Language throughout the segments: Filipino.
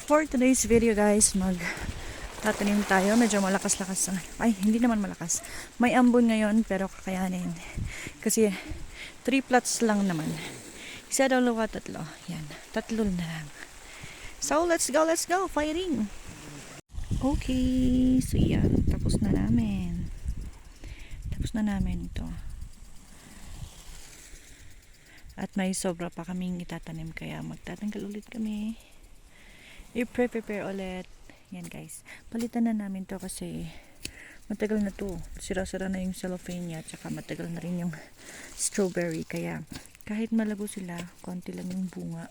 For today's video guys, tatanim tayo. Medyo malakas-lakas. Ay, hindi naman malakas. May ambon ngayon pero kakayanin. Kasi 3 plots lang naman. Isa, dalawa, tatlo. Yan. Tatlo na lang. So, let's go. Firing! Okay. So, yan. Tapos na namin. Ito. At may sobra pa kaming itatanim kaya magtatanggal ulit kami. I-prepare ulit. Yan guys. Palitan na namin to kasi matagal na to. Sira-sira na yung cellophane niya. Tsaka matagal na rin yung strawberry. Kaya kahit malago sila, konti lang yung bunga.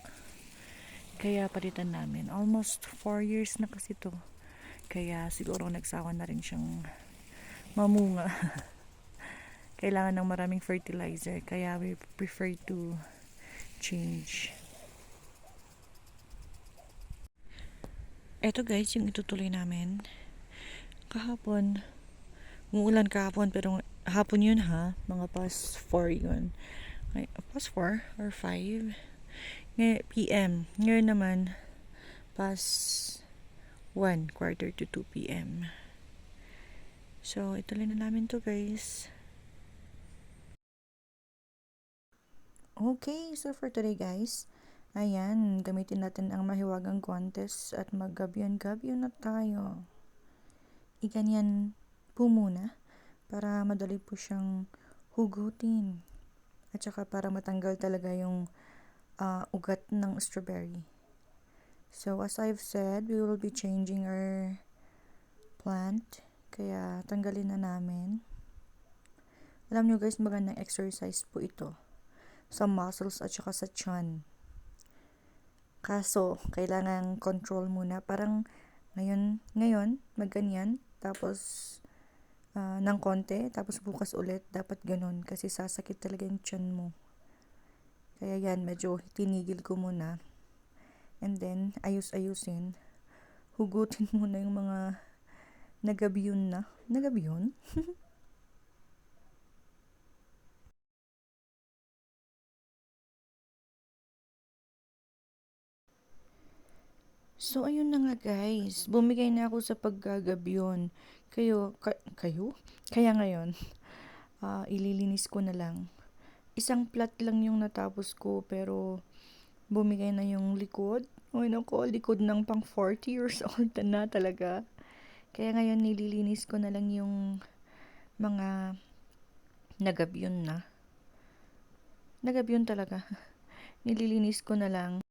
Kaya palitan namin. Almost 4 years na kasi to. Kaya siguro nagsawa na rin siyang mamunga. Kailangan ng maraming fertilizer. Kaya we prefer to change. Eto guys, yung itutuloy namin. Kahapon, umuulan kahapon pero hapon yun ha. Mga past 4 yun. Past 4 or 5 PM. Ngayon naman past 1, quarter to 2 PM. So, ituloy na namin to guys. Okay, so for today guys, ayan, gamitin natin ang mahiwagang guantes at maggabyon-gabyon na tayo. Iganyan po muna para madali po siyang hugutin. At saka para matanggal talaga yung ugat ng strawberry. So, as I've said, we will be changing our plant. Kaya, tanggalin na namin. Alam nyo guys, magandang exercise po ito. Sa muscles at saka sa chan. Kaso, kailangan control muna. Parang, ngayon, magganyan. Tapos, ng konti. Tapos, bukas ulit. Dapat ganun. Kasi sasakit talaga yung chan mo. Kaya yan, medyo tinigil ko muna. And then, ayusin. Hugutin muna yung mga nagabyon na. Nagabyon? So, ayun na nga guys. Bumigay na ako sa paggagabyon. Kayo? Kaya ngayon, ililinis ko na lang. Isang plat lang yung natapos ko, pero bumigay na yung likod. Ay nako, likod ng pang 40 years old na talaga. Kaya ngayon, nililinis ko na lang yung mga nagabyon na. Nagabyon talaga. Nililinis ko na lang.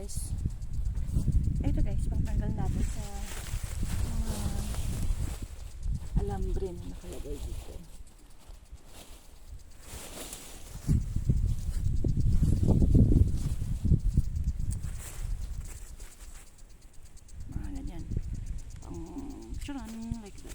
guys. Ito guys, pangtanggal natin sa alambre na nakalagay dito. Mga ganyan. Charan, like that.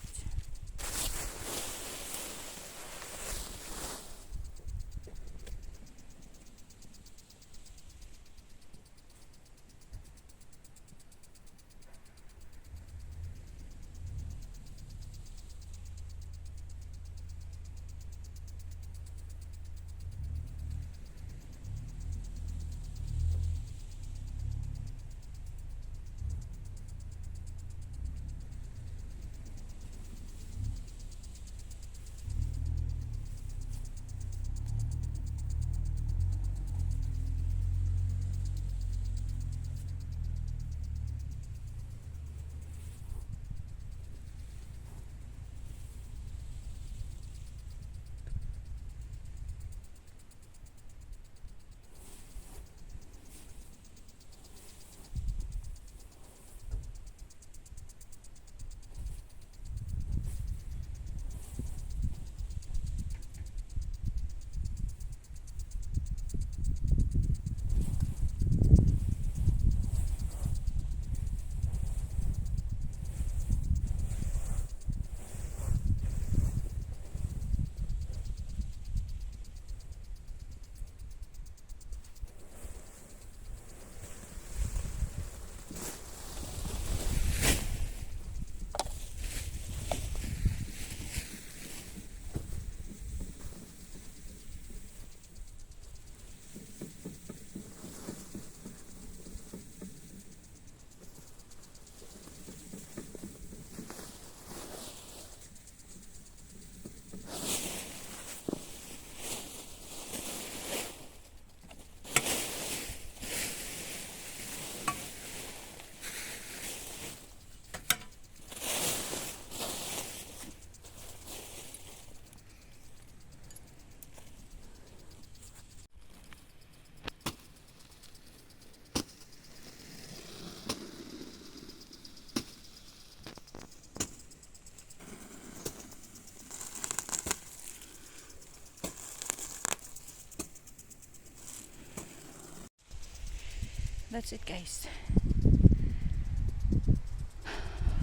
That's it guys.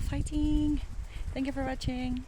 Fighting. Thank you for watching.